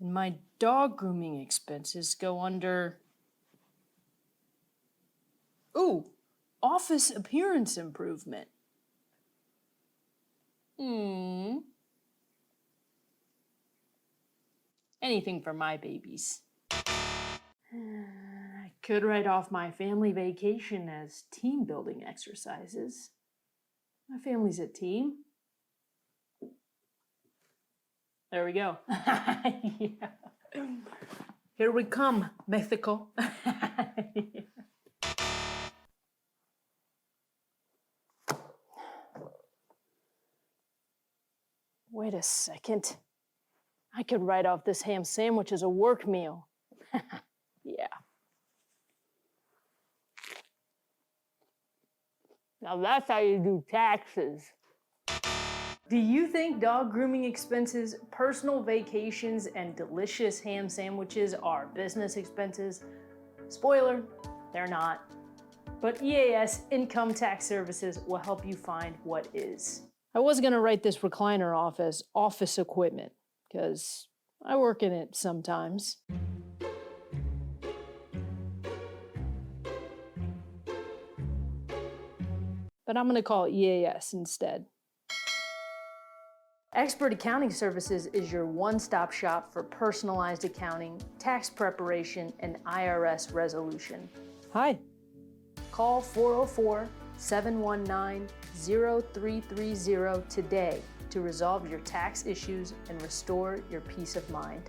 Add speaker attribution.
Speaker 1: And my dog grooming expenses go under... Ooh, office appearance improvement. Anything for my babies. I could write off my family vacation as team building exercises. My family's a team. There we go. Yeah. Here we come, Mexico. Wait a second. I could write off this ham sandwich as a work meal. Yeah. Now that's how you do taxes. Do you think dog grooming expenses, personal vacations, and delicious ham sandwiches are business expenses? Spoiler, they're not. But EAS Income Tax Services will help you find what is. I was gonna write this recliner off as office equipment, because I work in it sometimes. But I'm gonna call it EAS instead. Expert Accounting Services is your one-stop shop for personalized accounting, tax preparation, and IRS resolution. Hi. Call 404-719-0330 today to resolve your tax issues and restore your peace of mind.